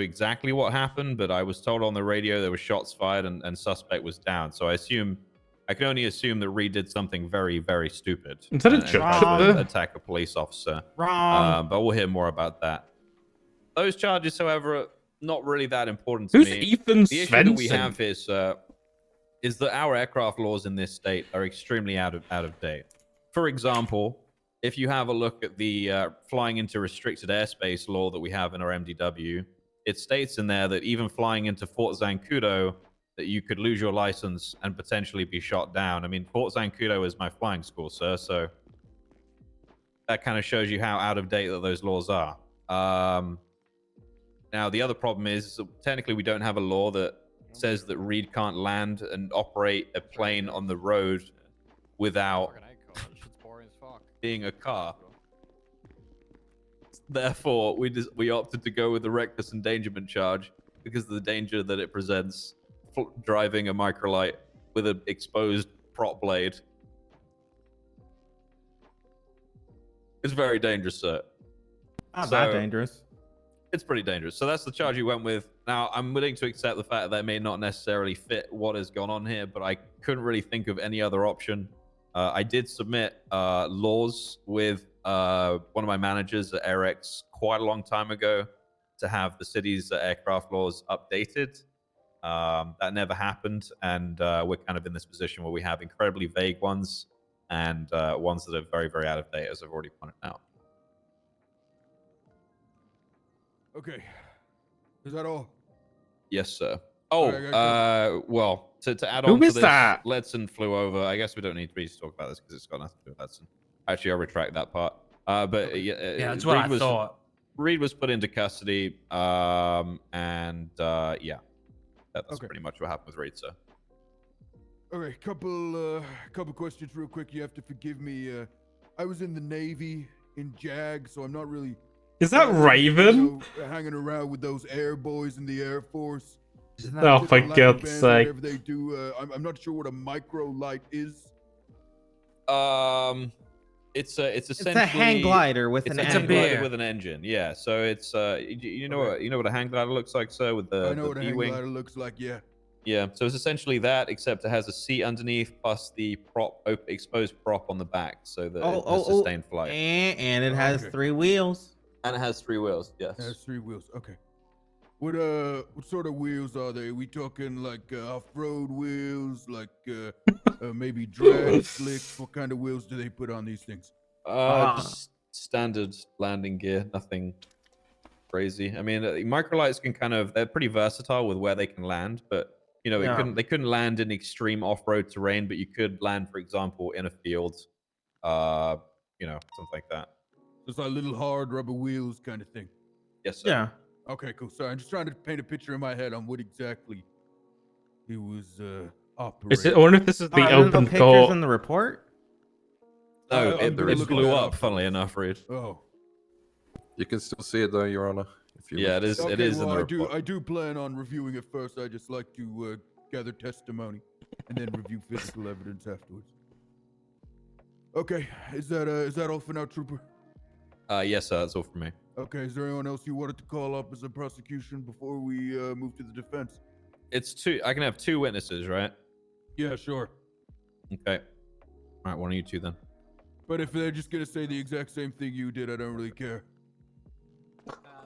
exactly what happened, but I was told on the radio there were shots fired and suspect was down. So I can only assume that Reed did something very, very stupid. Is that a and judge tried there? to attack a police officer. Wrong. But we'll hear more about that. Those charges, however, are not really that important to Who's me. Ethan The issue that we Svensson? have is that our aircraft laws in this state are extremely out of date. For example, if you have a look at the flying into restricted airspace law that we have in our MDW, it states in there that even flying into Fort Zancudo, that you could lose your license and potentially be shot down. I mean, Fort Zancudo is my flying school, sir, so that kind of shows you how out of date that those laws are. Now, the other problem is technically we don't have a law that says that Reed can't land and operate a plane on the road without being a car. Therefore, we opted to go with the reckless endangerment charge because of the danger that it presents driving a microlight with an exposed prop blade. It's very dangerous, sir. Not that dangerous. It's pretty dangerous. So that's the charge you went with. Now, I'm willing to accept the fact that may not necessarily fit what has gone on here, but I couldn't really think of any other option. I did submit laws with one of my managers at AirX quite a long time ago to have the city's aircraft laws updated. That never happened, and we're kind of in this position where we have incredibly vague ones and ones that are very, very out of date, as I've already pointed out. Okay. Is that all? Yes, sir. Oh, well, to add Who on to is this, that? Letson flew over. I guess we don't need to really talk about this because it's got nothing to do with Letson. Actually, I'll retract that part. But Yeah, that's what I thought. Reed was put into custody, yeah, that's pretty much what happened with Reed, sir. Okay, couple questions real quick. You have to forgive me. I was in the Navy in JAG, so I'm not really. Is that Raven? Hanging around with those air boys in the Air Force. Oh, for God's sake. Whatever they do, I'm not sure what a micro light is. It's essentially a hang glider with an engine. glider with an engine. Yeah, so it's you know what a hang glider looks like, sir, with the I know what a hang E-wing. glider looks like. Yeah. Yeah, so it's essentially that, except it has a seat underneath plus the exposed prop on the back, so that it has sustained flight. And it has 3 wheels. And it has 3 wheels. Yes. It has 3 wheels. Okay. What sort of wheels are they? We talking like off-road wheels, like maybe drag slicks? What kind of wheels do they put on these things? Just standard landing gear, nothing crazy. I mean, microlights can they're pretty versatile with where they can land, but you know, they couldn't land in extreme off-road terrain, but you could land, for example, in a field, you know, something like that. Just like little hard rubber wheels kind of thing. Yes, sir. Yeah. Okay, cool. Sorry, I'm just trying to paint a picture in my head on what exactly he was operating. I wonder if this is the open pictures court. in the report? No, it look blew at up, that. funnily enough, Reed. Oh. You can still see it though, Your Honor. If you Yeah, it is. Okay, It is well, in the report. I do plan on reviewing it first. I just like to gather testimony and then review physical evidence afterwards. Okay, is that all for now, Trooper? Yes, sir. That's all from me. Okay, is there anyone else you wanted to call up as a prosecution before we move to the defense? It's 2. I can have 2 witnesses, right? Yeah, sure. Okay. All right, one of you 2 then. But if they're just gonna say the exact same thing you did, I don't really care.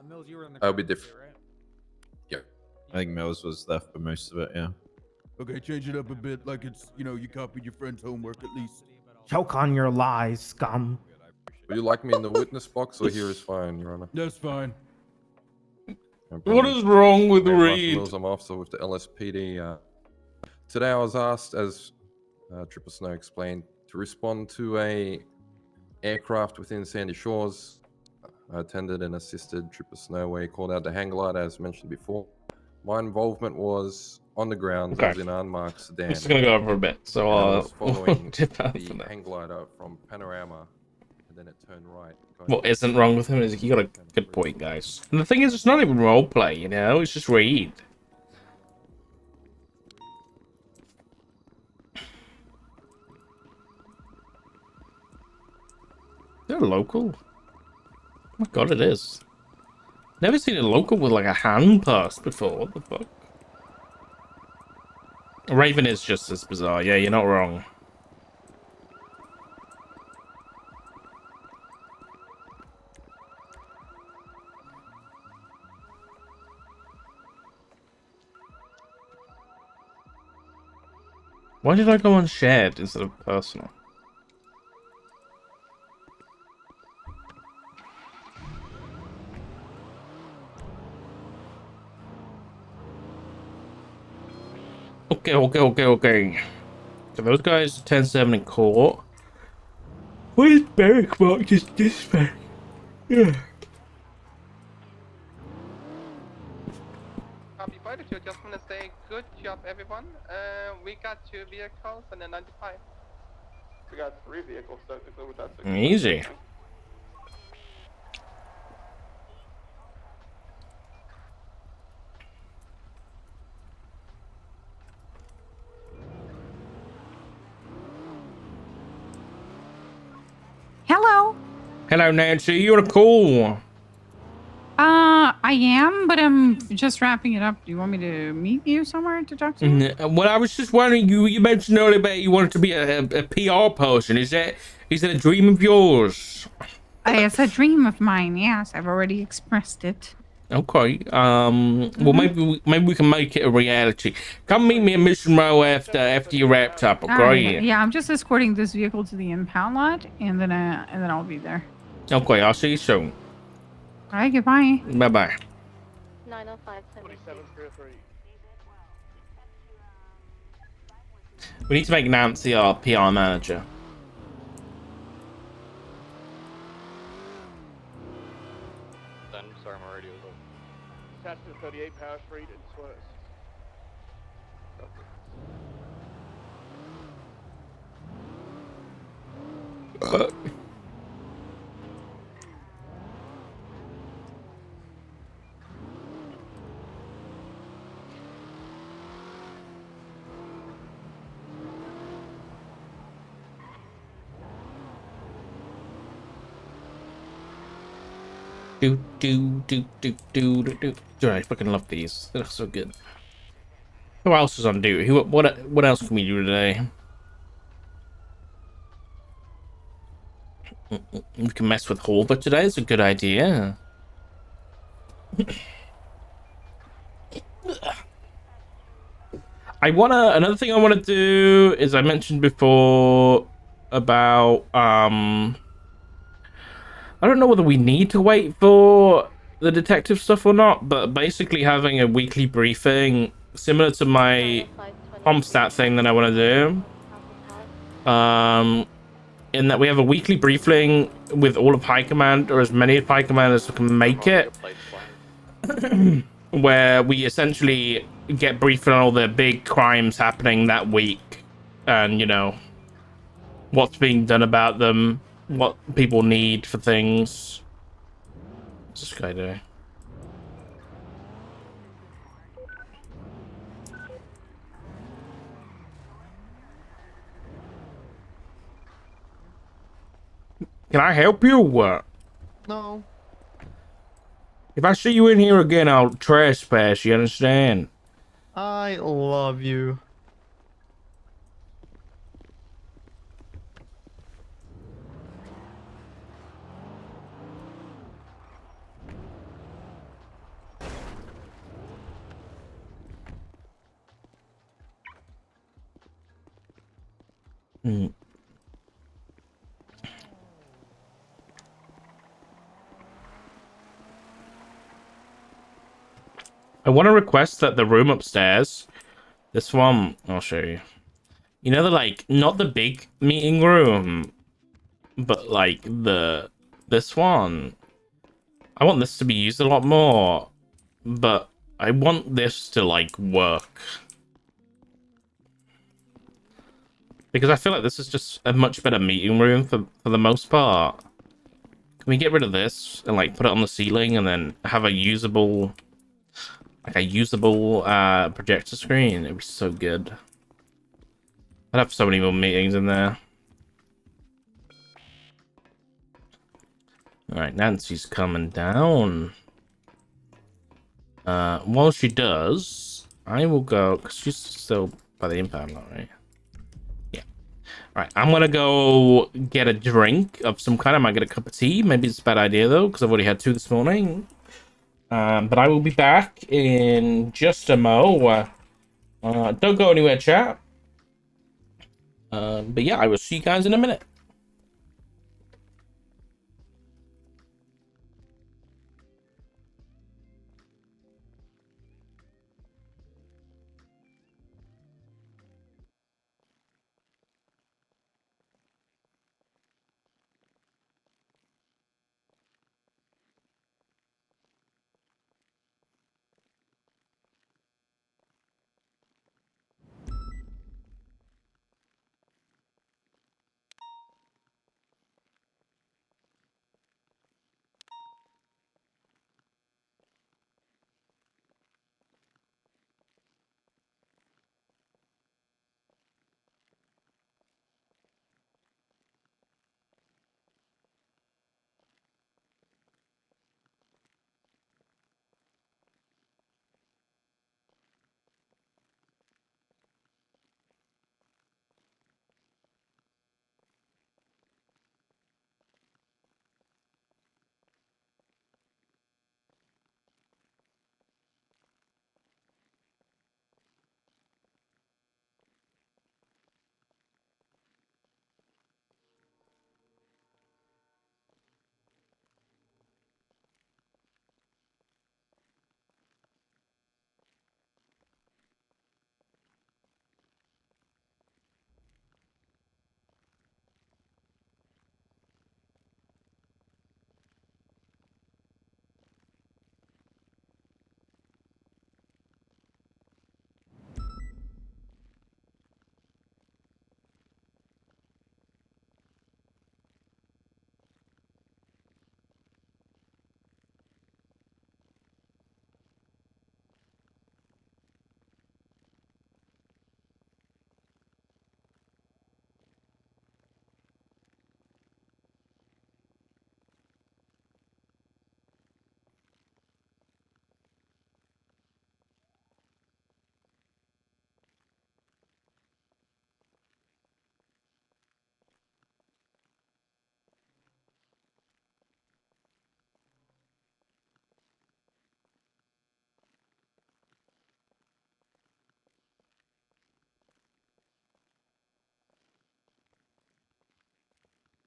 Mills, you were in the That'll be different. right? Yeah. I think Mills was there for most of it. Yeah. Okay, change it up a bit, like it's, you know, you copied your friend's homework at least. Choke on your lies, scum. Would you like me in the witness box or here is fine, Your Honor? That's fine. No What problem. is wrong with I'm Marshal Reed? Mills, I'm officer with the LSPD. Today I was asked, as Trooper Snow explained, to respond to a aircraft within Sandy Shores. I attended and assisted Trooper Snow where he called out the hang glider, as mentioned before. My involvement was on the ground, Okay. as in an unmarked sedan. This is gonna go over a bit, so And I I'll was following dip out for the now. hang glider from Panorama, and then it turned right. What isn't wrong with him is you got a good point, guys. And the thing is, it's not even roleplay, you know? It's just Reed. They're local. Oh my god, it is. Never seen a local with like a hand pass before. What the fuck? Raven is just as bizarre. Yeah, you're not wrong. Why did I go on shared instead of personal? Okay. So those guys are 10-7 in court. Where's Barrack Mark is dispatch? Yeah. Copy, just want to say good job, everyone. We got 2 vehicles and a 95. We got 3 vehicles, so that's Easy. Hello. Hello, Nancy. You're cool. I am, but I'm just wrapping it up. Do you want me to meet you somewhere to talk to you? Well, I was just wondering. You mentioned earlier about you wanted to be a PR person. Is that a dream of yours? It's a dream of mine. Yes, I've already expressed it. Okay. Well, maybe we can make it a reality. Come meet me at Mission Row after you wrapped up. Okay. Yeah, I'm just escorting this vehicle to the impound lot, and then I'll be there. Okay. I'll see you soon. All right. Goodbye. Bye bye. 905 We need to make Nancy our PR manager. Sorry, my radio's off. Attached to 38 Power Street and Swerve. Do. Dude, I fucking love these. They look so good. Who else is on duty? What else can we do today? We can mess with Holver today. It's a good idea. Another thing I wanna do is I mentioned before about I don't know whether we need to wait for the detective stuff or not, but basically having a weekly briefing similar to my Homstat thing that I want to do. In that we have a weekly briefing with all of High Command, or as many of High Command as can make it, where we essentially get briefed on all the big crimes happening that week, and you know what's being done about them, what people need for things. What's this guy doing? Can I help you? No. If I see you in here again, I'll trespass, you understand? I love you. I want to request that the room upstairs, this one, I'll show you. You know, like, not the big meeting room, but like this one. I want this to be used a lot more, but I want this to like work. Because I feel like this is just a much better meeting room for the most part. Can we get rid of this and like put it on the ceiling and then have a usable projector screen? It'd be so good. I'd have so many more meetings in there. All right, Nancy's coming down. While she does, I will go because she's still by the impound lot, right? Yeah. All right. I'm gonna go get a drink of some kind. I might get a cup of tea. Maybe it's a bad idea though because I've already had 2 this morning. But I will be back in just a mo. Don't go anywhere, chat. But yeah, I will see you guys in a minute.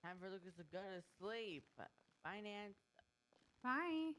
Time for Lucas to go to sleep. Finance. Bye.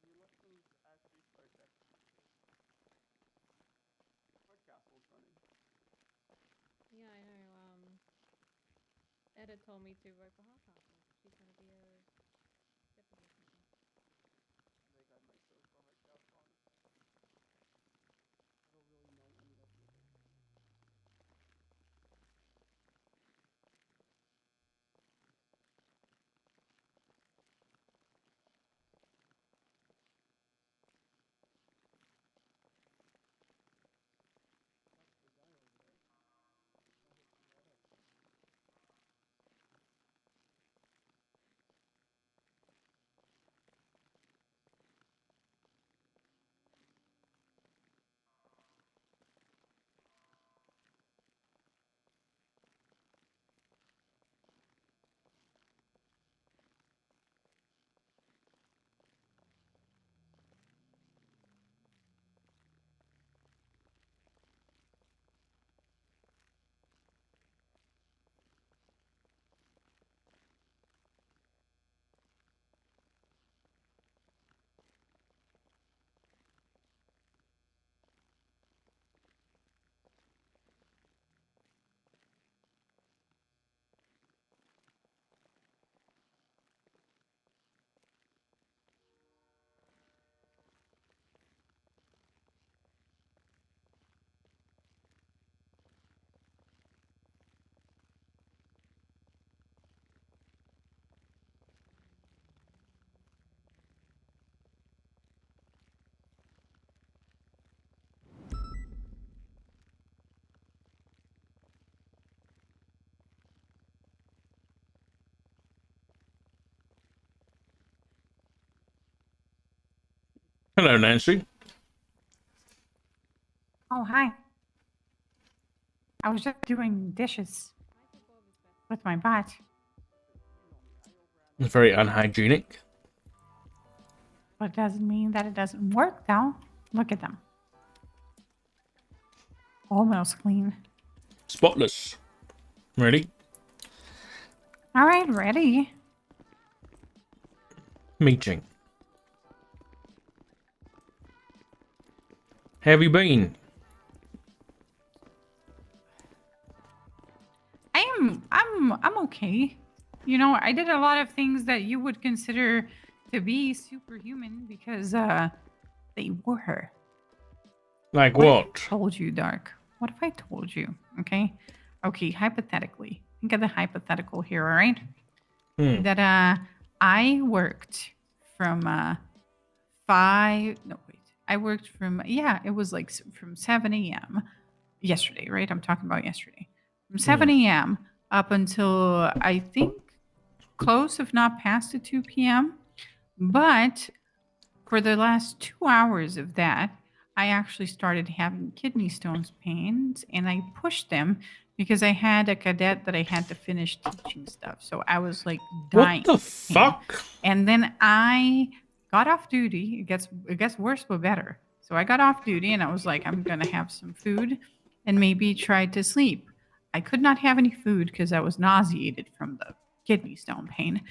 You left those street cars at Castle's running. Yeah, I know. Edit told me to right for Hardcastle. She's gonna be a deputy or something. I think I might go for myself, honestly. I don't really know any of you there. Hello, Nancy. Oh, hi. I was just doing dishes with my bot. It's very unhygienic. But it doesn't mean that it doesn't work, though. Look at them. Almost clean. Spotless. Ready? All right, ready. Meeting. How have you been? I'm okay. You know, I did a lot of things that you would consider to be superhuman because they were. Like What? what? If I told you, Dark? What if I told you? Okay, hypothetically. Think of the hypothetical here, all right? That I worked from it was like from 7 a.m. yesterday, right? I'm talking about yesterday. From 7 a.m. up until I think close, if not past to 2 p.m. But for the last 2 hours of that, I actually started having kidney stones pains, and I pushed them because I had a cadet that I had to finish teaching stuff. So I was like dying. What the of pain. fuck? And then I got off duty. It gets worse but better. So I got off duty and I was like, I'm gonna have some food and maybe try to sleep. I could not have any food because I was nauseated from the kidney stone pain.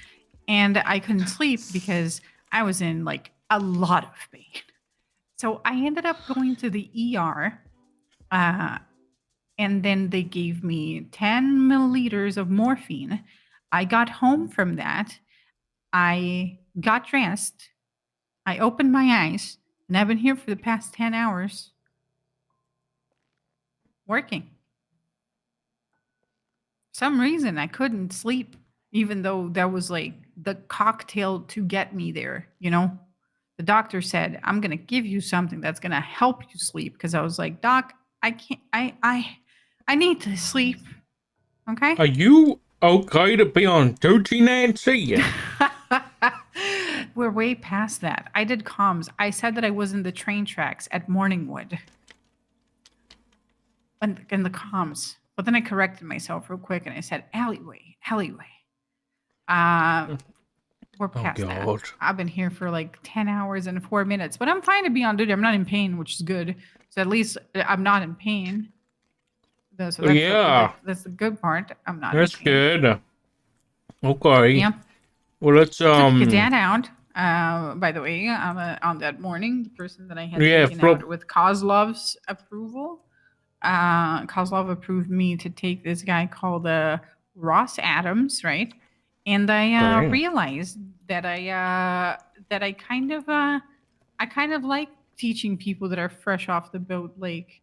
And I couldn't sleep because I was in like a lot of pain. So I ended up going to the ER, and then they gave me 10 milliliters of morphine. I got home from that. I got dressed. I opened my eyes, and I've been here for the past 10 hours working. For some reason, I couldn't sleep, even though that was like the cocktail to get me there, you know? The doctor said, I'm going to give you something that's going to help you sleep. Because I was like, Doc, I can't, I need to sleep. Okay? Are you okay to be on duty, Nancy? We're way past that. I did comms. I said that I was in the train tracks at Morningwood. In the comms. But then I corrected myself real quick and I said, alleyway. We're past that. I've been here for like 10 hours and 4 minutes, but I'm fine to be on duty. I'm not in pain, which is good. So at least I'm not in pain. So that's the good part. I'm not. That's good. Okay. Yeah. Well, let's Took your dad out. By the way, on that morning, the person that I had taken out with Kozlov's approval. Kozlov approved me to take this guy called Ross Adams, right? And I realized that I kind of like teaching people that are fresh off the boat, like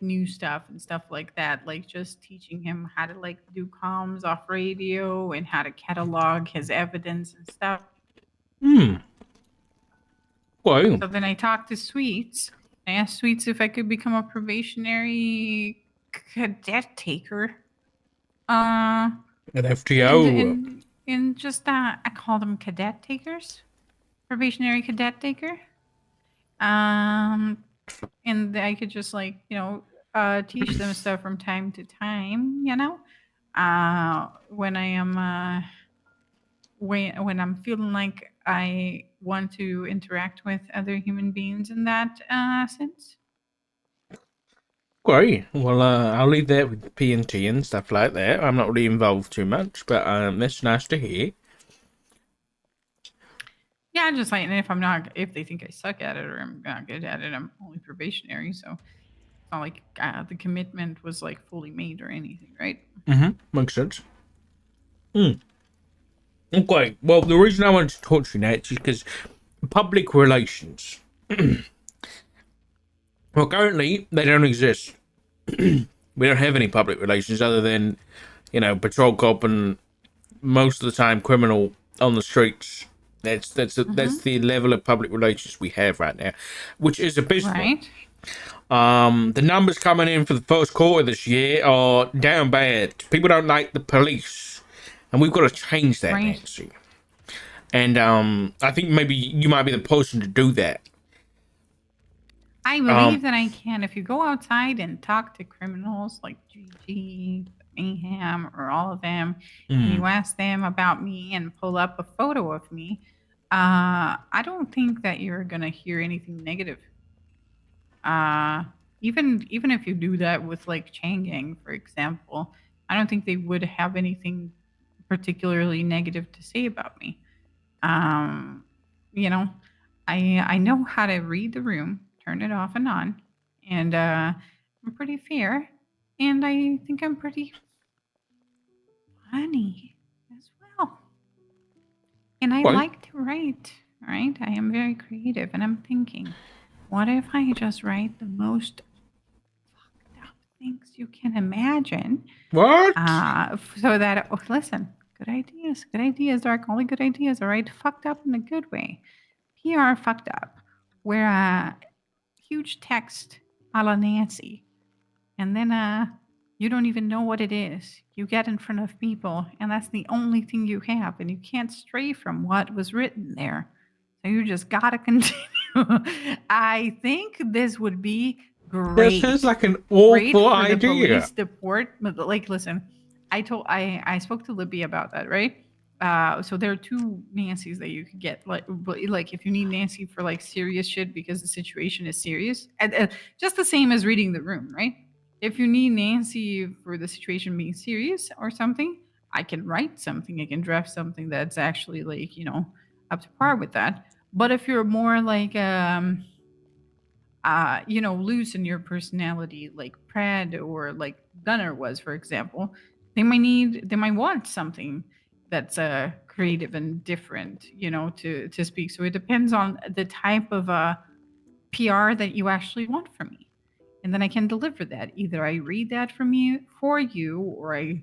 new stuff and stuff like that. Like just teaching him how to like do comms off radio and how to catalog his evidence and stuff. Well. So then I talked to Sweets. I asked Sweets if I could become a probationary cadet taker. An FTO. And just I call them cadet takers, probationary cadet taker. And I could just like teach them stuff from time to time, when I am when I'm feeling like I want to interact with other human beings in that sense. Great. Well, I'll leave that with PNT and stuff like that. I'm not really involved too much, but that's nice to hear. Yeah, just like, and if they think I suck at it or I'm not good at it, I'm only probationary, so it's not like the commitment was like fully made or anything, right? Makes sense. Okay. Well, the reason I wanted to talk to you, Nat, is because public relations. Well, currently, they don't exist. We don't have any public relations other than, patrol cop and most of the time criminal on the streets. That's the level of public relations we have right now, which is abysmal. Right. The numbers coming in for the first quarter this year are down bad. People don't like the police, and we've got to change that, Nancy. And I think maybe you might be the person to do that. I believe that I can. If you go outside and talk to criminals like GG, Mayhem, or all of them, and you ask them about me and pull up a photo of me, I don't think that you're gonna hear anything negative. Even if you do that with like Chang'e, for example, I don't think they would have anything particularly negative to say about me. You know, I know how to read the room, turn it off and on, and I'm pretty fair, and I think I'm pretty funny as well. And I like to write, right? I am very creative, and I'm thinking, what if I just write the most fucked up things you can imagine? What? So that, listen, good ideas, Dark, only good ideas, all right? Fucked up in a good way. PR fucked up, where huge text a la Nancy, and then you don't even know what it is. You get in front of people, and that's the only thing you have, and you can't stray from what was written there. So you just gotta continue. I think this would be great. This is like an awful idea. The police report, like, listen, I spoke to Libby about that, right? So there are two Nancys that you could get, like if you need Nancy for like serious shit because the situation is serious, and just the same as reading the room, right? If you need Nancy for the situation being serious or something, I can write something, I can draft something that's actually like, up to par with that. But if you're more like loose in your personality, like Pred or like Gunner was, for example, they might want something that's creative and different, to speak. So it depends on the type of PR that you actually want from me, and then I can deliver that. Either I read that for you, or I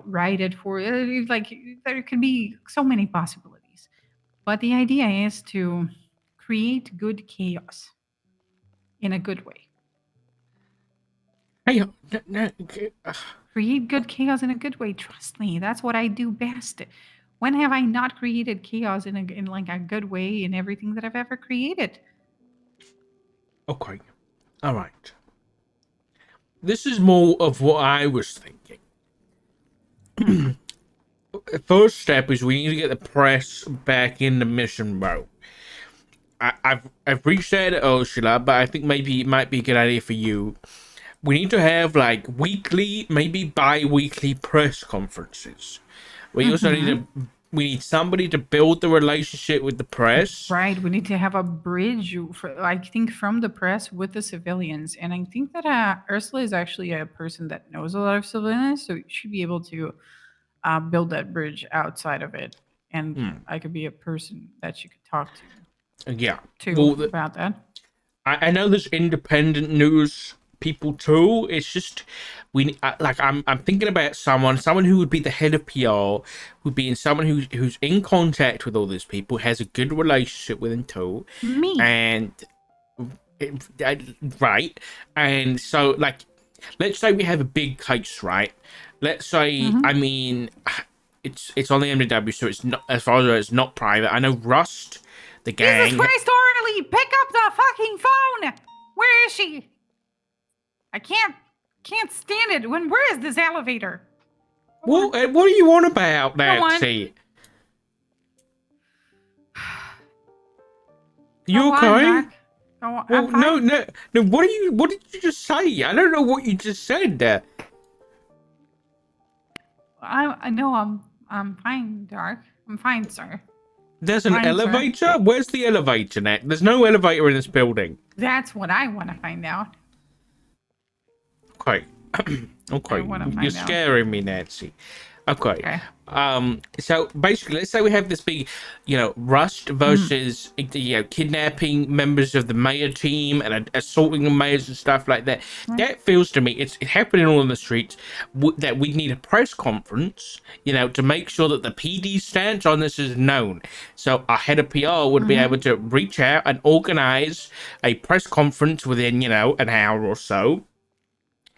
write it for you. Like, there could be so many possibilities, but the idea is to create good chaos in a good way. Hey, create good chaos in a good way. Trust me, that's what I do best. When have I not created chaos in like a good way in everything that I've ever created? Okay, all right. This is more of what I was thinking. First step is we need to get the press back in the mission mode. I've reached out to Ursula, but I think maybe it might be a good idea for you. We need to have like weekly, maybe bi-weekly press conferences. We also need somebody to build the relationship with the press. Right. We need to have a bridge, I think, from the press with the civilians. And I think that Ursula is actually a person that knows a lot of civilians, so she should be able to build that bridge outside of it. And I could be a person that she could talk to. Yeah. About that. I know there's independent news people too. It's just I'm thinking about someone who would be the head of PR, would be someone who's in contact with all these people, has a good relationship with them too. Me. And right. And so, like, let's say we have a big case, right? Let's say, I mean, it's on the MDW, so it's not, as far as it's not private. I know Rust, the gang. Jesus Christ, Orderly, pick up the fucking phone! Where is she? I can't stand it. Where is this elevator? What are you on about, Nancy? You okay? Well, no. What did you just say? I don't know what you just said there. I know I'm fine, Dark. I'm fine, sir. There's an elevator? Sir. Where's the elevator, Nat? There's no elevator in this building. That's what I want to find out. Okay. Okay. You're scaring me, Nancy. Okay. So basically, let's say we have this big, Rust versus, kidnapping members of the mayor team and assaulting the mayors and stuff like that. That feels to me, it's happening all in the streets, that we need a press conference, to make sure that the PD stance on this is known. So our head of PR would be able to reach out and organize a press conference within, an hour or so.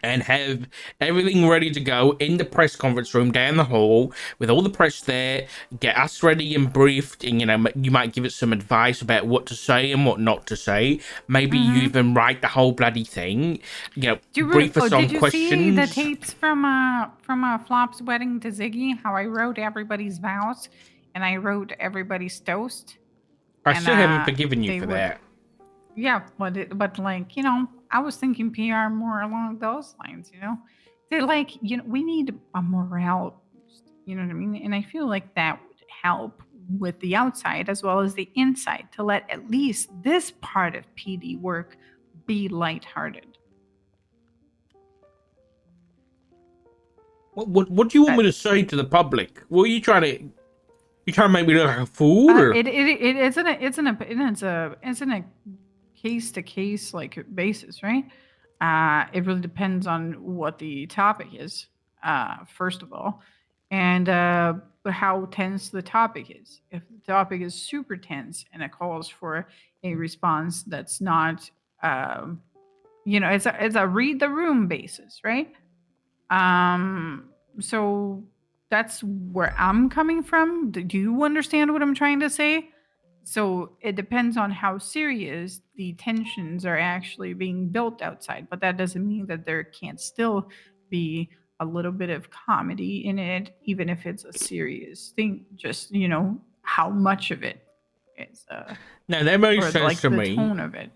and have everything ready to go in the press conference room down the hall with all the press there, get us ready and briefed, and you might give us some advice about what to say and what not to say. Maybe you even write the whole bloody thing, brief us on did you questions. see the tapes from Flop's wedding to Ziggy? How I wrote everybody's vows and I wrote everybody's toast. I still haven't forgiven you for that. Yeah, but like, I was thinking PR more along those lines, They're like, we need a morale boost, you know what I mean? And I feel like that would help with the outside as well as the inside to let at least this part of PD work be lighthearted. What do you want me to say to the public? What are you trying to make me look like a fool? Or? It's in a case to case like basis, right? It really depends on what the topic is, first of all, and how tense the topic is. If the topic is super tense and it calls for a response that's not, it's a read the room basis, right? So that's where I'm coming from. Do you understand what I'm trying to say? So it depends on how serious the tensions are actually being built outside, but that doesn't mean that there can't still be a little bit of comedy in it, even if it's a serious thing. Just how much of it is. Now that makes sense like to the me. tone of it,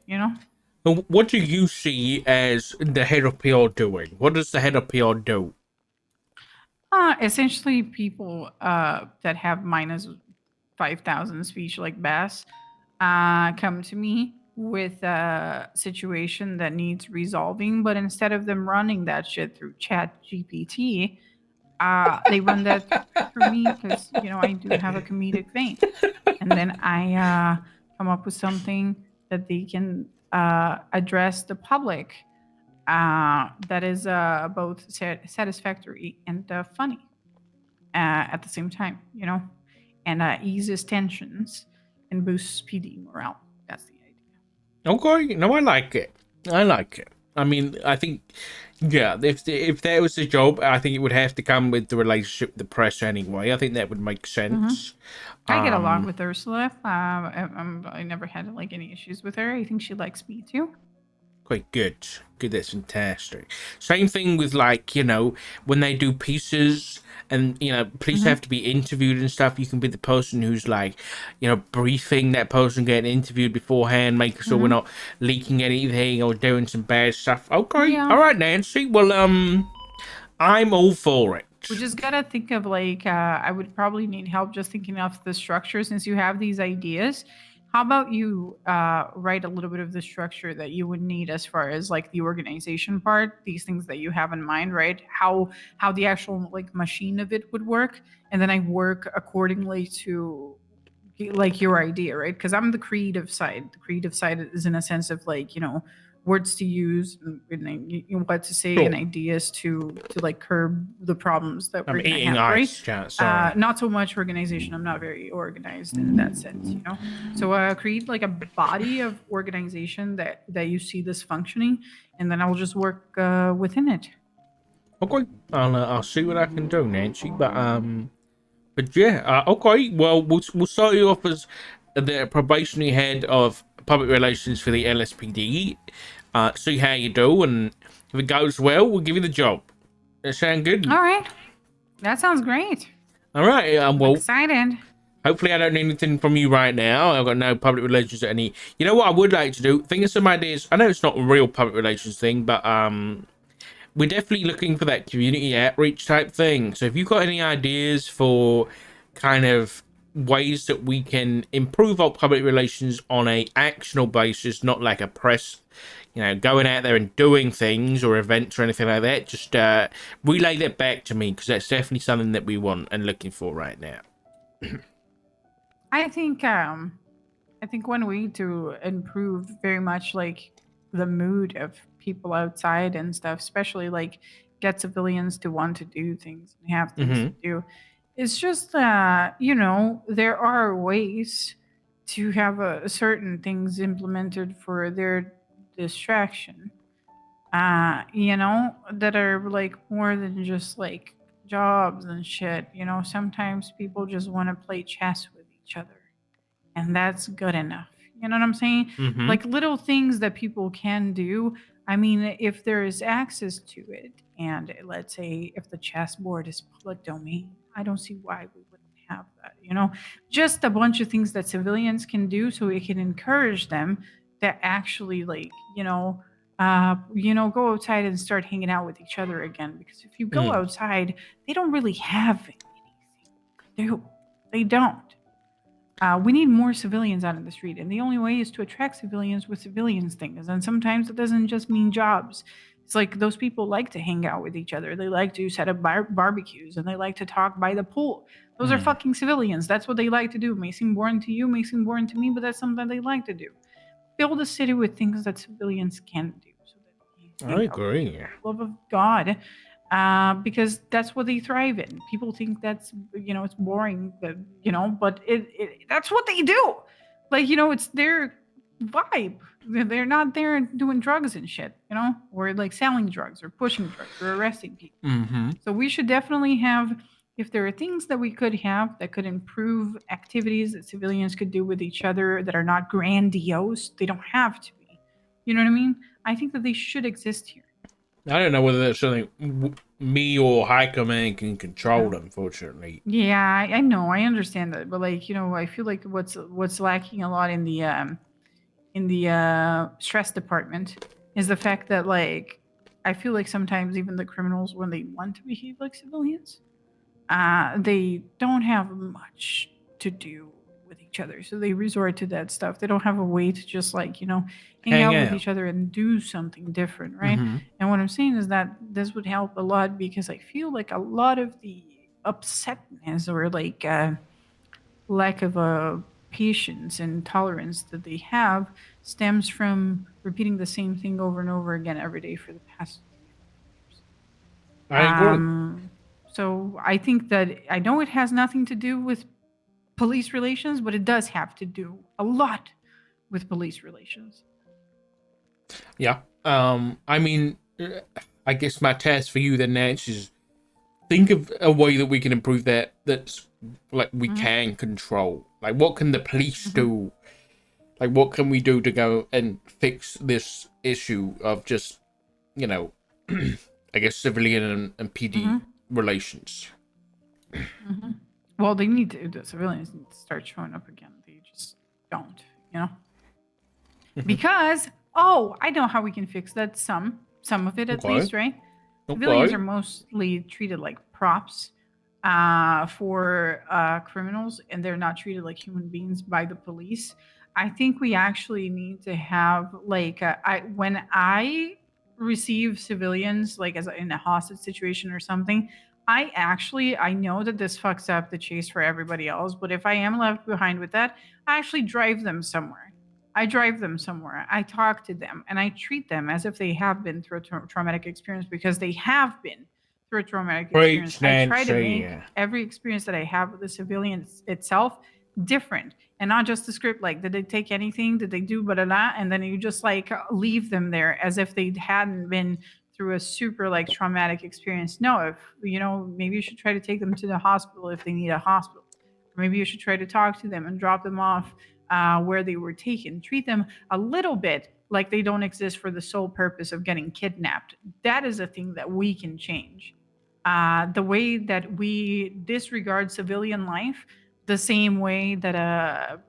What do you see as the head of PR doing? What does the head of PR do? Essentially, people that have minus 5,000 speech like Bass come to me with a situation that needs resolving, but instead of them running that shit through Chat GPT, they run that through me because I do have a comedic vein, and then I come up with something that they can address the public that is both satisfactory and funny at the same time, and eases tensions and boosts PD morale. That's the idea. Okay, no, I like it. I mean, I think, yeah, if that was the job, I think it would have to come with the relationship with the press anyway. I think that would make sense. I get along with Ursula. I never had like any issues with her. I think she likes me too. Quite good. That's fantastic. Same thing with like, when they do pieces and, police have to be interviewed and stuff. You can be the person who's like, briefing that person getting interviewed beforehand, making sure we're not leaking anything or doing some bad stuff. Okay. Yeah. All right, Nancy. Well, I'm all for it. We just gotta think of like, I would probably need help just thinking of the structure since you have these ideas. How about you write a little bit of the structure that you would need as far as like the organization part, these things that you have in mind, right? How the actual like machine of it would work, and then I work accordingly to like your idea, right? Because I'm the creative side. The creative side is in a sense of like words to use and what to say and ideas to like curb the problems that we're gonna have, right? Not so much organization. I'm not very organized in that sense, So create like a body of organization that you see this functioning, and then I'll just work within it. Okay, I'll see what I can do, Nancy. But yeah, okay. Well, we'll start you off as the probationary head of public relations for the LSPD. See how you do, and if it goes well, we'll give you the job. That sound good? All right, that sounds great. All right, well, excited. Hopefully, I don't need anything from you right now. I've got no public relations or any. You know what I would like to do? Think of some ideas. I know it's not a real public relations thing, but we're definitely looking for that community outreach type thing. So if you've got any ideas for kind of ways that we can improve our public relations on a actionable basis, not like a press, going out there and doing things or events or anything like that, just relay that back to me, because that's definitely something that we want and looking for right now. I think one way to improve very much like the mood of people outside and stuff, especially like get civilians to want to do things and have things to do. It's just there are ways to have certain things implemented for their distraction. you know, that are like more than just like jobs and shit. You know, sometimes people just want to play chess with each other, and that's good enough. You know what I'm saying? Mm-hmm. Like little things that people can do. I mean, if there is access to it, and let's say if the chessboard is public domain, I don't see why we wouldn't have that. You know, just a bunch of things that civilians can do, so we can encourage them to actually, like, go outside and start hanging out with each other again. Because if you go outside, they don't really have anything. They don't. We need more civilians out in the street, and the only way is to attract civilians with civilians things. And sometimes it doesn't just mean jobs. It's like those people like to hang out with each other. They like to set up barbecues, and they like to talk by the pool. Those are fucking civilians. That's what they like to do. May seem boring to you, may seem boring to me, but that's something they like to do. Build a city with things that civilians can do. So that I agree. love of God, because that's what they thrive in. People think that's, it's boring, but that's what they do. Like, it's their vibe. They're not there doing drugs and shit, or like selling drugs or pushing drugs or arresting people. Mm-hmm. So we should definitely have, if there are things that we could have that could improve activities that civilians could do with each other that are not grandiose, they don't have to be. You know what I mean? I think that they should exist here. I don't know whether that's something me or High Command can control, unfortunately. Yeah, I know, I understand that, but like, I feel like what's lacking a lot in the stress department is the fact that, like, I feel like sometimes even the criminals, when they want to behave like civilians, they don't have much to do with each other, so they resort to that stuff. They don't have a way to just, like, hang out with each other and do something different, right? Mm-hmm. And what I'm saying is that this would help a lot, because I feel like a lot of the upsetness or like lack of patience and tolerance that they have stems from repeating the same thing over and over again every day for the past years. I agree. So I think that, I know it has nothing to do with police relations, but it does have to do a lot with police relations. Yeah. I mean, I guess my task for you then, Nance, is think of a way that we can improve that's like we can control. Like, what can the police do? Like, what can we do to go and fix this issue of just, I guess, civilian and PD relations? Well, the civilians need to start showing up again. They just don't, because, I know how we can fix that. Some of it, at least, right? Civilians are mostly treated like props for criminals, and they're not treated like human beings by the police. I think we actually need to have, like, when I receive civilians, like, as in a hostage situation or something, I know that this fucks up the chase for everybody else, but if I am left behind with that, I actually drive them somewhere. I talk to them, and I treat them as if they have been through a traumatic experience, because they have been through a traumatic experience. I try to make every experience that I have with the civilians itself different, and not just the script. Like, did they take anything? Did they do blah, and then you just, like, leave them there as if they hadn't been through a super, like, traumatic experience. No, if maybe you should try to take them to the hospital if they need a hospital. Or maybe you should try to talk to them and drop them off where they were taken. Treat them a little bit like they don't exist for the sole purpose of getting kidnapped. That is a thing that we can change. The way that we disregard civilian life, the same way that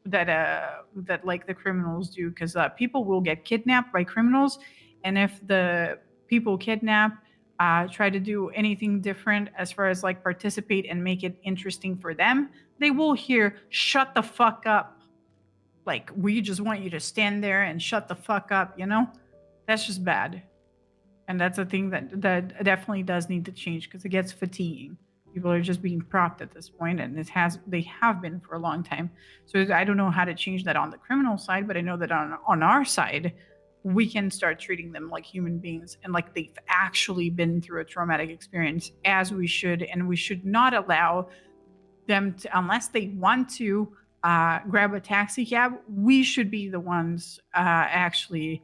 like the criminals do, because people will get kidnapped by criminals, and if the people kidnap try to do anything different as far as, like, participate and make it interesting for them, they will hear, "Shut the fuck up." Like, we just want you to stand there and shut the fuck up, That's just bad. And that's a thing that definitely does need to change, because it gets fatiguing. People are just being propped at this point, and they have been for a long time. So I don't know how to change that on the criminal side, but I know that on our side, we can start treating them like human beings and like they've actually been through a traumatic experience, as we should. And we should not allow them to, unless they want to grab a taxi cab, we should be the ones actually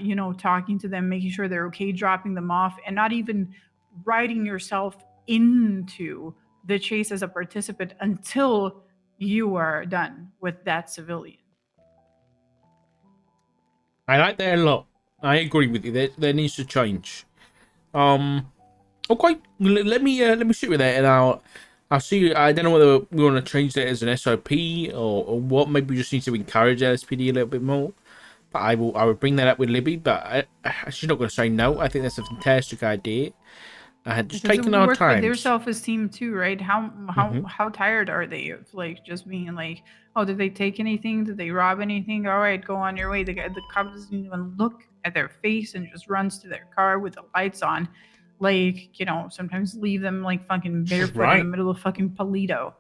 you know, talking to them, making sure they're okay, dropping them off, and not even writing yourself into the chase as a participant until you are done with that civilian. I like that a lot. I agree with you. There needs to change. Okay, let me sit with that, and I'll see. I don't know whether we want to change that as an SOP or what. Maybe we just need to encourage LSPD a little bit more. But I will bring that up with Libby. But she's not going to say no. I think that's a fantastic idea. Just taking our time. With their self-esteem too, right? How tired are they of like just being like, oh, did they take anything? Did they rob anything? All right, go on your way. The cop doesn't even look at their face and just runs to their car with the lights on. Like, you know, sometimes leave them like fucking barefoot in the middle of fucking Polito.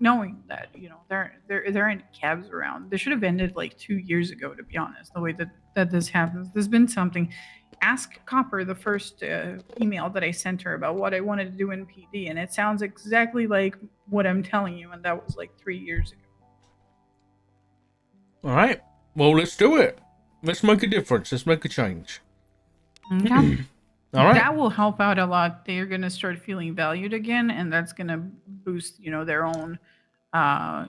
Knowing that, you know, there aren't cabs around. They should have ended like 2 years ago, to be honest, the way that this happens. There's been something. Ask Copper the first email that I sent her about what I wanted to do in PD, and it sounds exactly like what I'm telling you, and that was like 3 years ago. All right. Well, let's do it. Let's make a difference. Let's make a change. Okay. All right. That will help out a lot. They're going to start feeling valued again, and that's going to boost, you know, their own,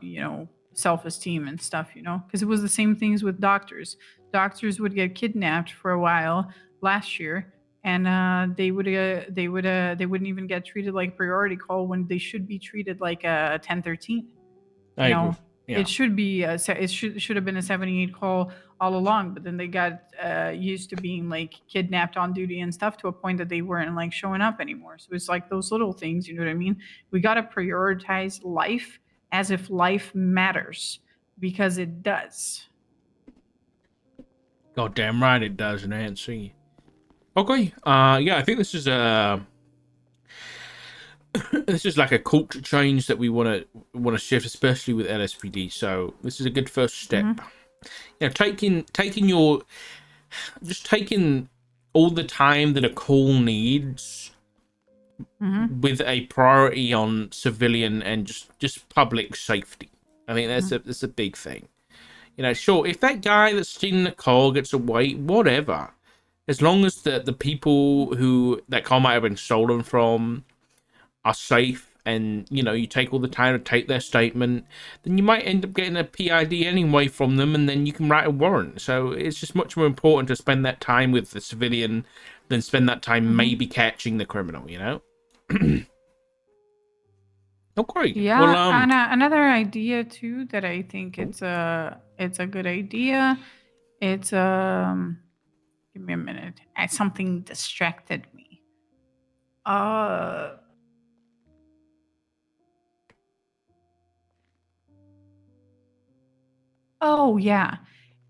you know, self-esteem and stuff, you know, because it was the same things with doctors. Doctors would get kidnapped for a while last year, and they wouldn't even get treated like priority call when they should be treated like a 1013. You know, it should be it should have been a 78 call all along, but then they got used to being like kidnapped on duty and stuff to a point that they weren't like showing up anymore. So it's like those little things, you know what I mean? We got to prioritize life as if life matters, because it does. God damn right it does, Nancy. Okay. Yeah, I think this is this is like a culture change that we want to shift, especially with LSPD. So this is a good first step. You know, taking all the time that a call needs with a priority on civilian and just public safety. I think that's a big thing. You know, sure, if that guy that's in the car gets away, whatever. As long as the people who that car might have been stolen from are safe, and, you know, you take all the time to take their statement, then you might end up getting a PID anyway from them, and then you can write a warrant. So it's just much more important to spend that time with the civilian than spend that time maybe catching the criminal, you know? Okay. Yeah, well, and another idea too that I think it's a good idea. It's give me a minute. Something distracted me. Oh yeah.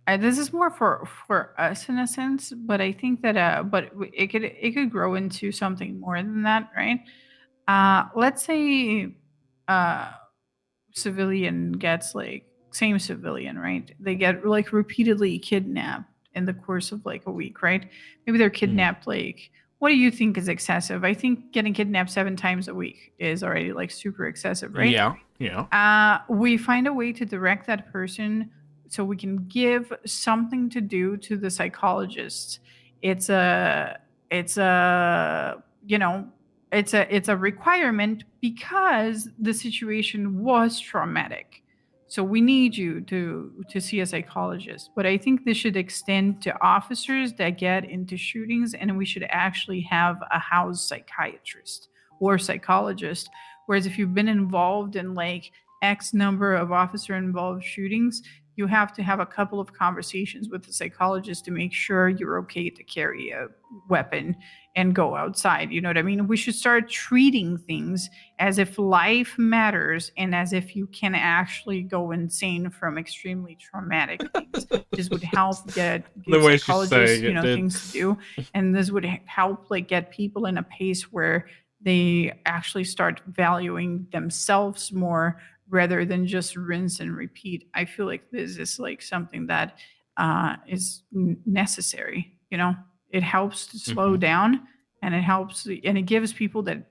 This is more for us in a sense, but I think that but it could grow into something more than that, right? Let's say civilian gets like same civilian, right? They get like repeatedly kidnapped in the course of like a week, right? Maybe they're kidnapped like, what do you think is excessive? I think getting kidnapped 7 times a week is already like super excessive, right? Yeah. We find a way to direct that person so we can give something to do to the psychologist. It's a you know, it's a requirement because the situation was traumatic. So we need you to see a psychologist. But I think this should extend to officers that get into shootings, and we should actually have a house psychiatrist or psychologist. Whereas if you've been involved in like X number of officer involved shootings, you have to have a couple of conversations with the psychologist to make sure you're okay to carry a weapon and go outside. You know what I mean? We should start treating things as if life matters and as if you can actually go insane from extremely traumatic things. This would help give psychologists, you know, things to do. And this would help like get people in a pace where they actually start valuing themselves more rather than just rinse and repeat. I feel like this is like something that is necessary. You know, it helps to slow down, and it helps, and it gives people that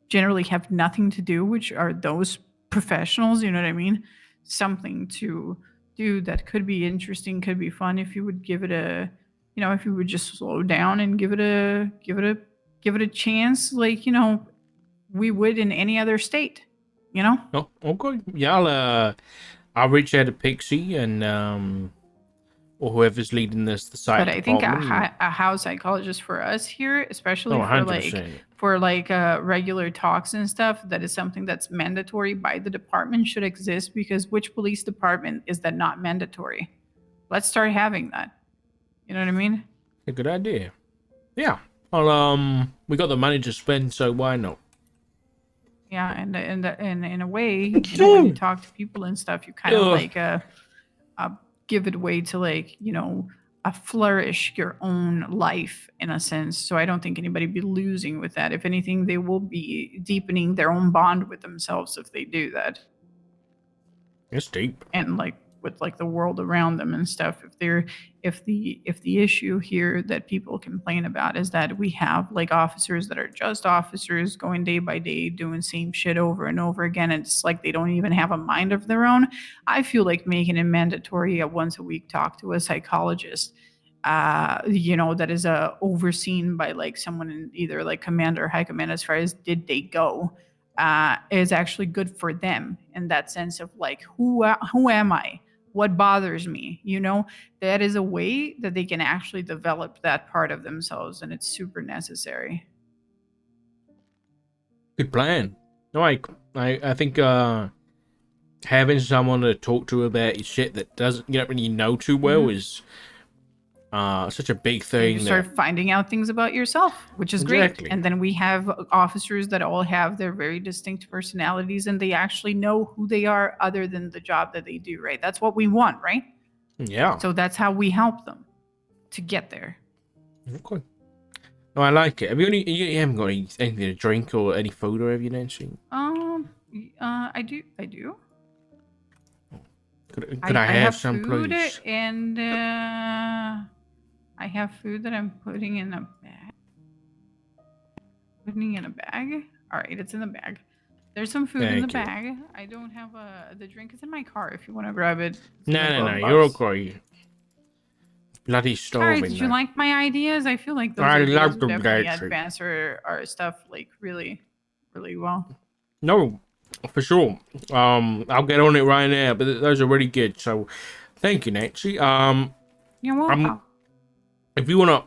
generally have nothing to do, which are those professionals, you know what I mean, something to do that could be interesting, could be fun if you would give it a, you know, if you would just slow down and give it a chance, like, you know, we would in any other state, you know? Oh, okay. Yeah, I'll reach out to Pixie and or whoever's leading the site But I think department. a house psychologist for us here, especially Oh, for 100%. regular talks and stuff, that is something that's mandatory by the department, should exist, because which police department is that not mandatory? Let's start having that. You know what I mean? A good idea. Yeah. Well, we got the money to spend, so why not? Yeah, and in a way, you know, when you talk to people and stuff, you kind of like give it away to, like, you know, flourish your own life in a sense. So I don't think anybody be losing with that. If anything, they will be deepening their own bond with themselves if they do that. It's deep. And like with like the world around them and stuff. If the issue here that people complain about is that we have like officers that are just officers going day by day doing same shit over and over again, and it's like they don't even have a mind of their own. I feel like making it mandatory at once a week talk to a psychologist, you know, that is overseen by like someone in either like command or high command as far as did they go, is actually good for them in that sense of like, who am I? What bothers me? You know, that is a way that they can actually develop that part of themselves, and it's super necessary. Good plan. No, I think having someone to talk to about your shit that you don't really know too well is such a big thing. You start finding out things about yourself, which is great. And then we have officers that all have their very distinct personalities, and they actually know who they are other than the job that they do, right? That's what we want, right? Yeah. So that's how we help them to get there. Okay. No, I like it. You haven't got anything to drink or any food, or have you, Nancy? I do. Could I have some, food, please? and I have food that I'm putting in a bag. All right, it's in the bag. There's some food in the bag. I don't have the drink is in my car if you want to grab it. No, you're okay. Bloody starving. Sorry, did you like my ideas? I feel like those I ideas love would them, definitely Nancy. advance our stuff like really, really well. No, for sure. I'll get on it right now, but those are really good. So, thank you, Nancy. You're welcome. If you wanna,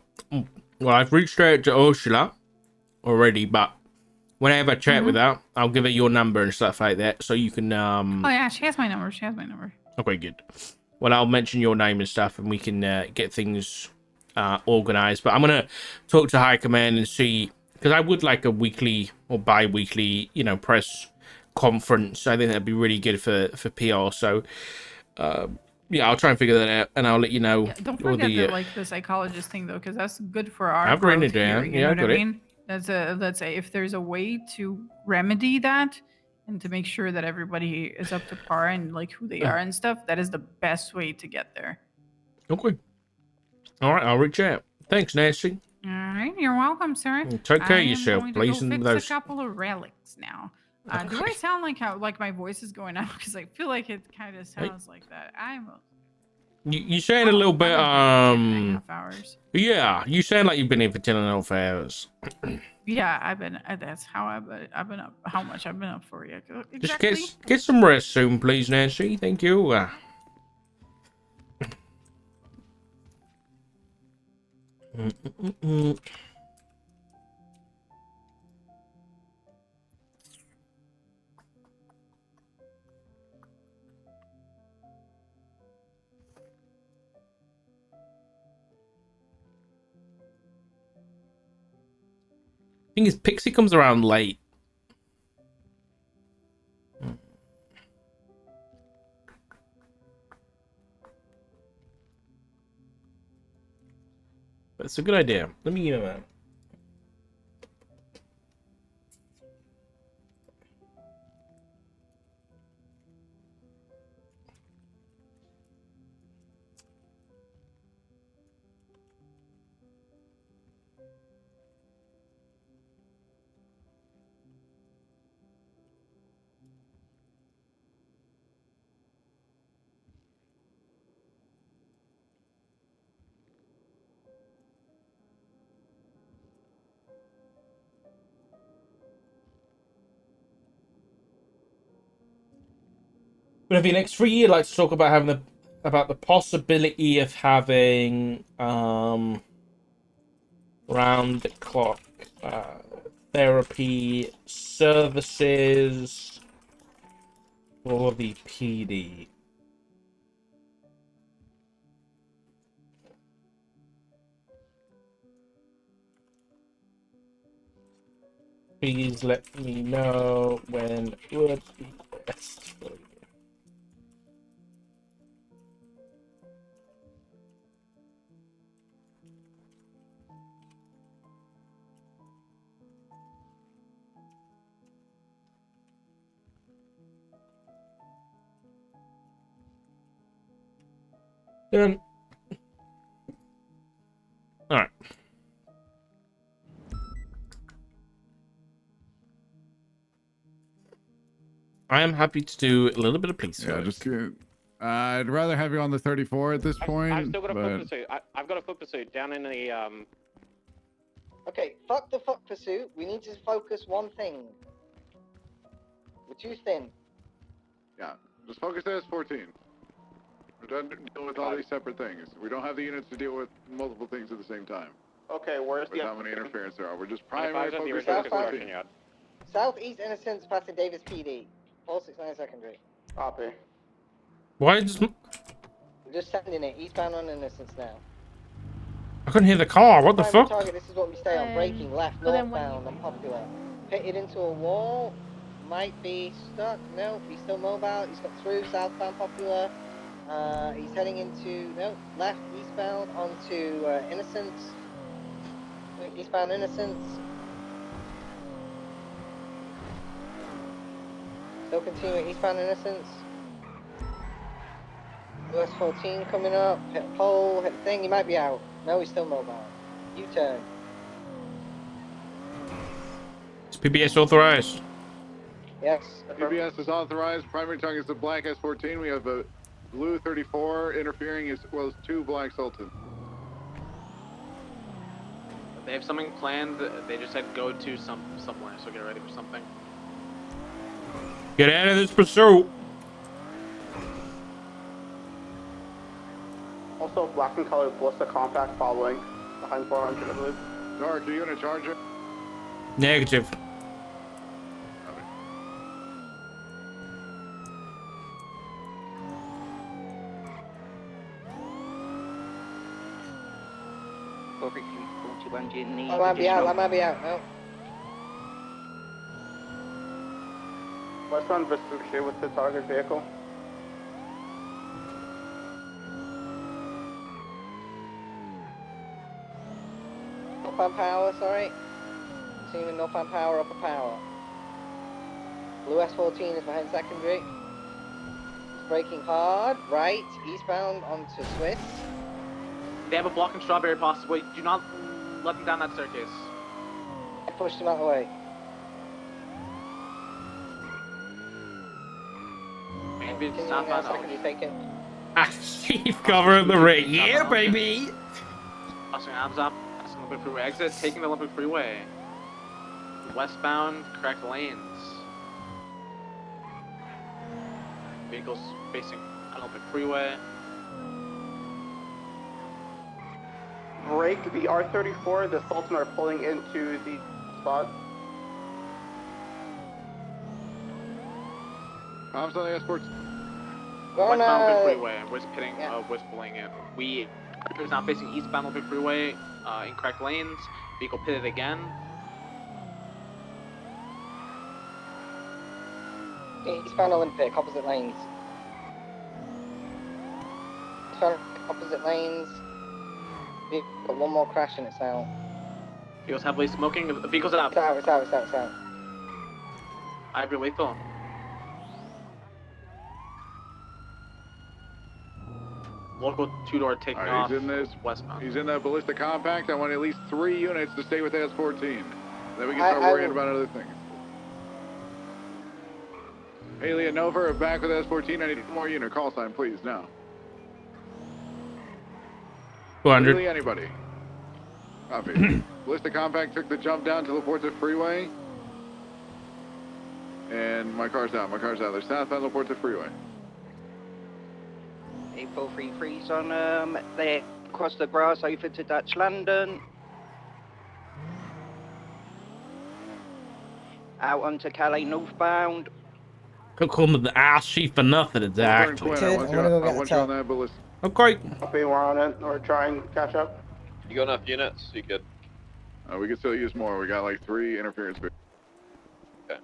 well, I've reached out to Ursula already, but when I have a chat with her, I'll give her your number and stuff like that, so you can. Oh yeah, she has my number. Okay, good. Well, I'll mention your name and stuff, and we can get things organized. But I'm gonna talk to High Command and see, because I would like a weekly or bi-weekly, you know, press conference. I think that'd be really good for PR. So, yeah, I'll try and figure that out, and I'll let you know. Yeah, don't forget like the psychologist thing though, because that's good for our. I've written it down. Here, you know what I mean? That's if there's a way to remedy that and to make sure that everybody is up to par and like who they are and stuff, that is the best way to get there. Okay. All right, I'll reach out. Thanks, Nancy. All right, you're welcome, sir. Take care of yourself, please. I'm going to go fix a couple of relics now. Do I sound like my voice is going out? Because I feel like it kind of sounds like that. You sound a little bit half hours. Yeah, you sound like you've been here for 10.5 hours. Yeah, I've been. That's how I've been up. How much I've been up for you? Exactly. Just get some rest soon, please, Nancy. Thank you. Thing is, Pixie comes around late. But it's a good idea. Let me But for the next 3 years, I'd like to talk about the possibility of having round the clock therapy services for the PD. Please let me know when would be best for you. Done. All right. I am happy to do a little bit of police Yeah, work. just I'd rather have you on the 34 at this point. I've still got a but... foot pursuit. I've got a foot pursuit down in the Okay, fuck the foot pursuit. We need to focus one thing. We're too thin. Yeah, just focus as 14. We're done dealing with all these separate things. We don't have the units to deal with multiple things at the same time. Okay, where's With the how many interference there are. We're just 25 primary at the focus original as construction 14. yard. Southeast Innocence passing Davis PD. 469 secondary. Copy. Why does We're just sending it. Eastbound on Innocence now. I couldn't hear the car? What the Primary fuck? target, this is what we stay on. Braking left, but then when northbound on Popular. Pitted into a wall. Might be stuck. No, he's still mobile. He's got through southbound Popular. He's heading into, no, left, eastbound onto Innocence. Eastbound Innocence. Still continuing eastbound Innocence. US 14 coming up. Hit a pole, hit the thing. He might be out. No, he's still mobile. U-turn. Is PBS authorized? Yes. PBS is authorized. Primary target is the black S14. We have a blue 34 interfering as well as 2 black Sultan. They have something planned. They just said go to somewhere, so get ready for something. Get out of this pursuit. Also, black and colored Ballista compact following behind 400, I believe. Dark, are you gonna charge it? Negative. I might be out, I might be out, no. Westbound Vespucci with the target vehicle. Northbound power, sorry. Continuing northbound power, upper power. Blue S14 is behind secondary. He's braking hard, right, eastbound onto Swiss. They have a block in Strawberry possibly. Do not let them down that staircase. I pushed him out of the way. Maybe Continuing southbound. secondary taken. Chief covering the ring. Yeah, baby. Crossing arms up. That's Olympic Freeway exit. Taking the Olympic Freeway. Westbound, correct lanes. Vehicles facing Olympic Freeway. Break the R34, the Sultan are pulling into the spot. Comms on the S14. Going, Westbound Olympic Freeway. We're pitting, we're pulling in. We is now facing eastbound Olympic Freeway, incorrect lanes. Vehicle pitted again. Eastbound Olympic, opposite lanes. Eastbound opposite lanes. Got one more crash and it's out. Vehicles heavily smoking. Vehicles out. It's out, it's out, it's out, it's out. Ivory lethal. Local two-door taking off. He's in this. Westbound. He's in that ballista compact. I want at least 3 units to stay with S14. Then we can start worrying about other things. Haley and Nova are back with S14. I need 1 more unit. Call sign, please, now. 200. Really, anybody? Copy. Ballista compact took the jump down to Laporta Freeway. And my car's out. My car's out. They're southbound Laporta Freeway. 433's on they across the grass over to Dutch London. Out onto Calais northbound. Don't call me the ass sheet for nothing, exactly. I'm gonna go get the on that ballista. Okay. Copy, we're on it. We're trying to catch up. You got enough units? You good? We can still use more. We got like 3 interference.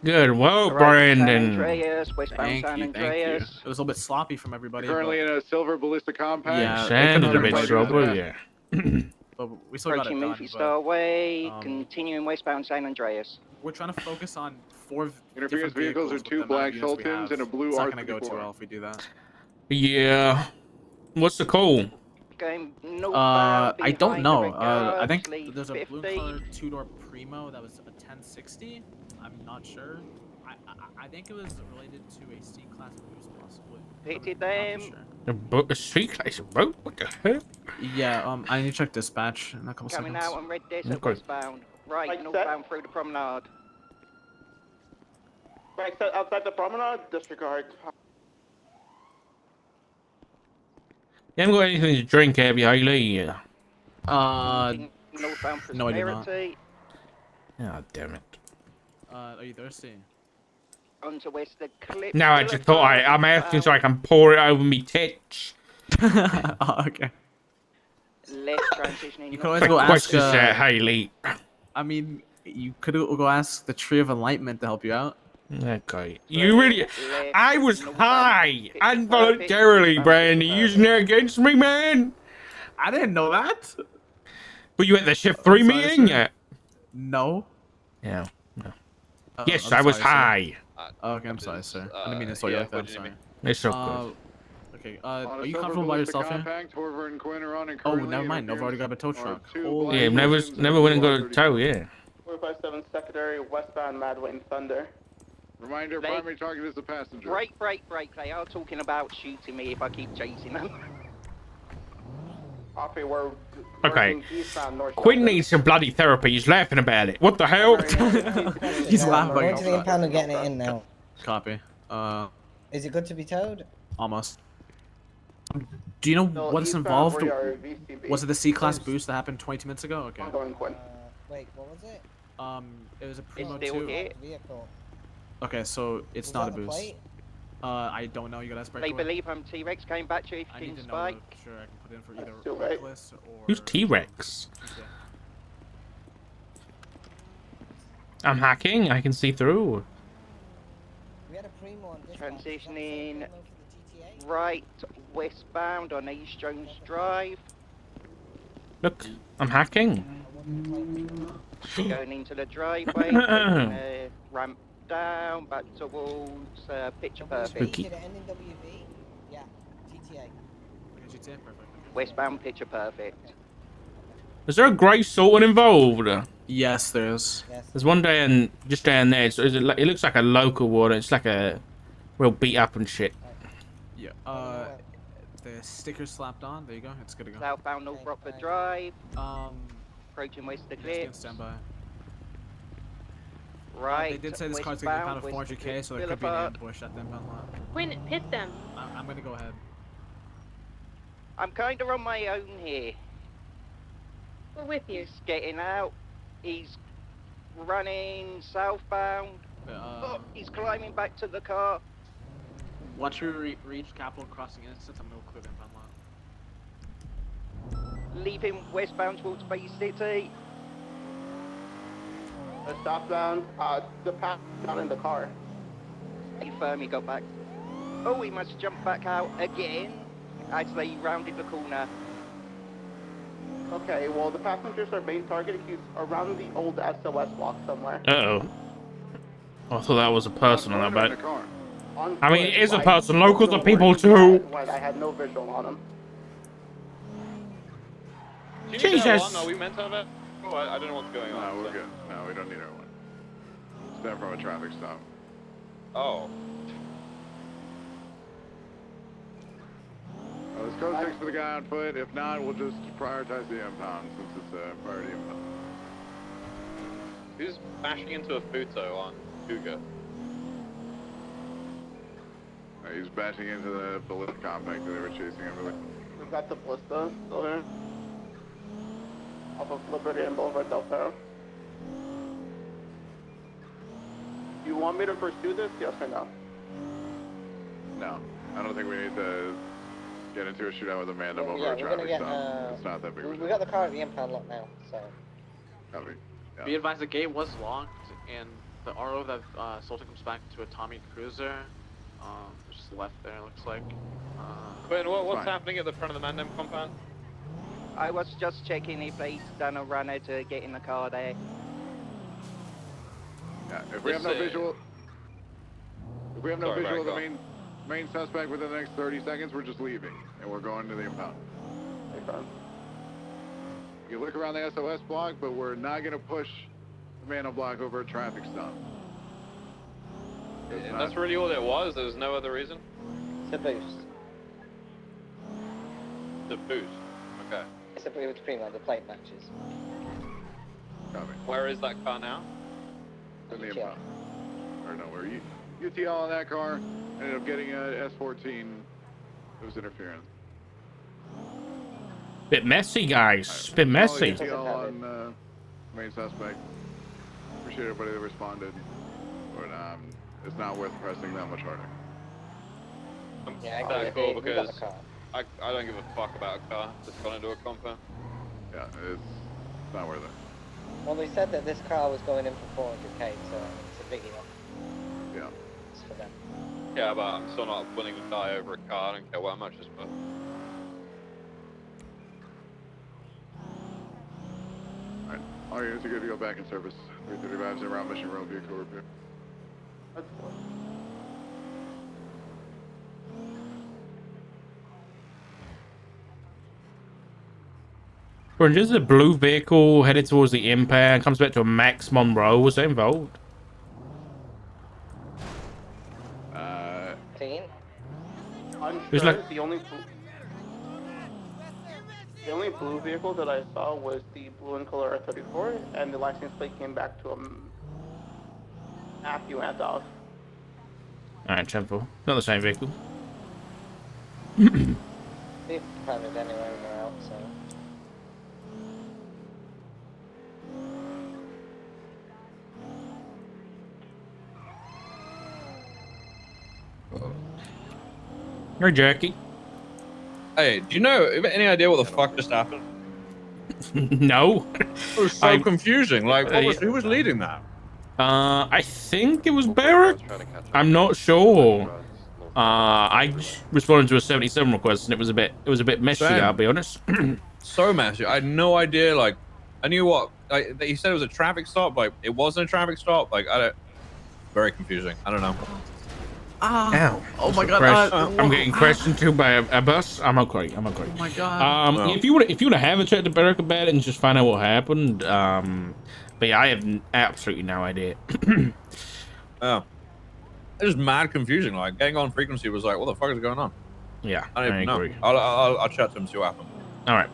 Good. Well, San Brandon. Andreas, westbound Thank San you, thank you. Andreas. It was a little bit sloppy from everybody. Currently in a silver ballista compact. Yeah, Sand is a bit everybody trouble, did yeah. But we still got it Approaching done. Movie Star Way, um, continuing westbound San Andreas. We're trying to focus on 4 Interference different vehicles are with 2 the amount black of units we Sultans have. and a blue It's not R34. gonna go too well if we do that. Yeah. What's the call? Going northbound I don't behind know. the red I think guards, lead there's a blue 50. color 2-door Primo that was a 1060. I'm not sure. I think it was related to a C-class boost, possibly. Pitted I'm them. not too A C-class boat? What the heck? sure. Yeah, I need to check dispatch in a couple Coming seconds. out on Red Desert Okay. westbound. Right, northbound through the promenade. Right, so outside the promenade, disregard. You haven't got anything to drink, have you, Haley? Northbound no, I do not. Prosperity. Oh, damn it. Are you thirsty? Onto Western Cliff. No, I just thought I'm asking so I can pour it over me tits. Oh, okay. Left transitioning. You can always go ask. Questions there, Haley. I mean, you could go ask the Tree of Enlightenment to help you out. Okay. You really... I was high, involuntarily, Brandon. You using that against me, man? I didn't know that. But you at the Shift 3 meeting yet? No. Yeah. No. Yes, I was high. Okay, I'm sorry, sir. I didn't mean to insult you like that. I'm sorry. It's so good. Okay, are you comfortable by yourself here? Oh, never mind. Nova already got a tow truck. Yeah, never went and got a tow, yeah. 457 secondary westbound Madwin Thunder. Reminder, primary target is the passenger. Break. They are talking about shooting me if I keep chasing them. Copy, we're Okay. working eastbound North Quinn Shelter. needs some bloody therapy. He's laughing about it. What the hell? He's laughing We're about to the impound and getting it in now. Copy. Is it good to be towed? Almost. Do you know No, what's eastbound involved? we are VCB. Was it the C-class boost that happened 22 minutes ago? Okay. Ongoing, Quinn. Wait, what was it? It was a Primo It's still 2. here. Okay, so it's not a boost. I don't know. You gotta ask They believe I'm T-Rex came back to I need 15 to know. spike. Sure, I can put in for either Still right. reckless or. Who's T-Rex? Okay. I'm hacking. I can see through. We had a Primo on transitioning right westbound on East Jones Drive. Look, I'm hacking. Going into the driveway, taking a ramp down, back towards Picture Perfect. Spooky. Yeah, TTA. GTA, perfect. Westbound Picture Perfect. Is there a grey Sultan involved? Yes, there is. There's one down, just down there. It looks like a local one. It's like a real beat up and shit. Yeah. The sticker slapped on. There you go. It's good to go. Southbound North Rockford Drive. Approaching Western Cliff. Stand by. Right. They did say this car's gonna be pound of 400k, so there could be an ambush at the impound lot. Quinn, hit them. I'm gonna go ahead. I'm kind of on my own here. We're with you. He's getting out. He's running southbound. Oh, he's climbing back to the car. Once we reach Capital Crossing instance, I'm gonna clear the impound lot. Leaving westbound towards Bay City. Southbound, the path not in the car. He firmly got back. Oh, he must jump back out again as they rounded the corner. Okay, well, the passengers are main target. He's around the old SOS block somewhere. Uh-oh. I thought that was a person on that boat. On I mean, foot, it is a like, person. Locals are don't people worry, too. Like, I had no visual on him. Jesus. Are we meant to have it? Oh, I don't know what's going on. No, we're good. No, we don't need our one. It's there from a traffic stop. Oh. Let's code 6 for the guy on foot. If not, we'll just prioritize the impound since it's a priority impound. Who's bashing into a Futo on Cougar? He's bashing into the ballista compact that they were chasing him with. We've got the ballista still here. Off of Liberty and Boulevard Del Perro. You want me to pursue this? Yes or no? No, I don't think we need to get into a shootout with Amanda over Yeah, a we're gonna traffic get. stop. It's not that big of a We deal. got the car at the impound lot now, so. Copy. Yeah. Be advised, the gate was locked, and the RO that Sultan comes back to a Tommy Cruiser, just left there, it looks like. Quinn, what's happening at the front of the Mandem compound? I was just checking if he's done a runner to get in the car there. Yeah, if we have no visual, of the main suspect within the next 30 seconds, we're just leaving and we're going to the impound. You can look around the SOS block, but we're not going to push the Mano block over a traffic stop. And that's really all it was? There was no other reason? It's a boost. The boost. Okay. It's a boost between the plate matches. Copy. Where is that car now? In the impound. Or no, where you UTL on that car, ended up getting a S14. It was interference. Bit messy, guys. Bit messy. UTL on main suspect. Appreciate everybody that responded, but it's not worth pressing that much harder. Yeah, That's cool because I don't give a fuck about a car that's gone into a compound. Yeah, it's not worth it. Well, they said that this car was going in for 400k, so it's a big enough. Yeah. It's for them. Yeah, but I'm still not willing to die over a car. I don't care what much it's for. Alright, all units are good to go back in service. 335's en route, mission road vehicle repair. We're just a blue vehicle headed towards the impact, comes back to a Max Monroe. Was that involved? There's like- the only blue vehicle that I saw was the blue and color R34, and the license plate came back to a Matthew Antoff. Alright, 10-4. Not the same vehicle. They've found it anywhere in their out, so. You're jerky. Hey, do you know any idea what the fuck just happened? No. It was so confusing. Like, who was leading that? I think it was Barrack. I'm not sure. I responded to a 77 request and it was a bit messy. Same. I'll be honest. So messy. I had no idea. Like, I knew what. Like, he said it was a traffic stop. Like, it wasn't a traffic stop. Like, I don't. Very confusing. I don't know. Ow. Oh my god. I'm getting crashed into by a bus. I'm okay. I'm okay. Oh my god. If you would have a chat to Barrack about it and just find out what happened. But yeah, I have absolutely no idea. Oh. It was mad confusing. Like, getting on frequency was like, what the fuck is going on? Yeah, I don't even agree. know. I'll chat to him, see what happens. All right.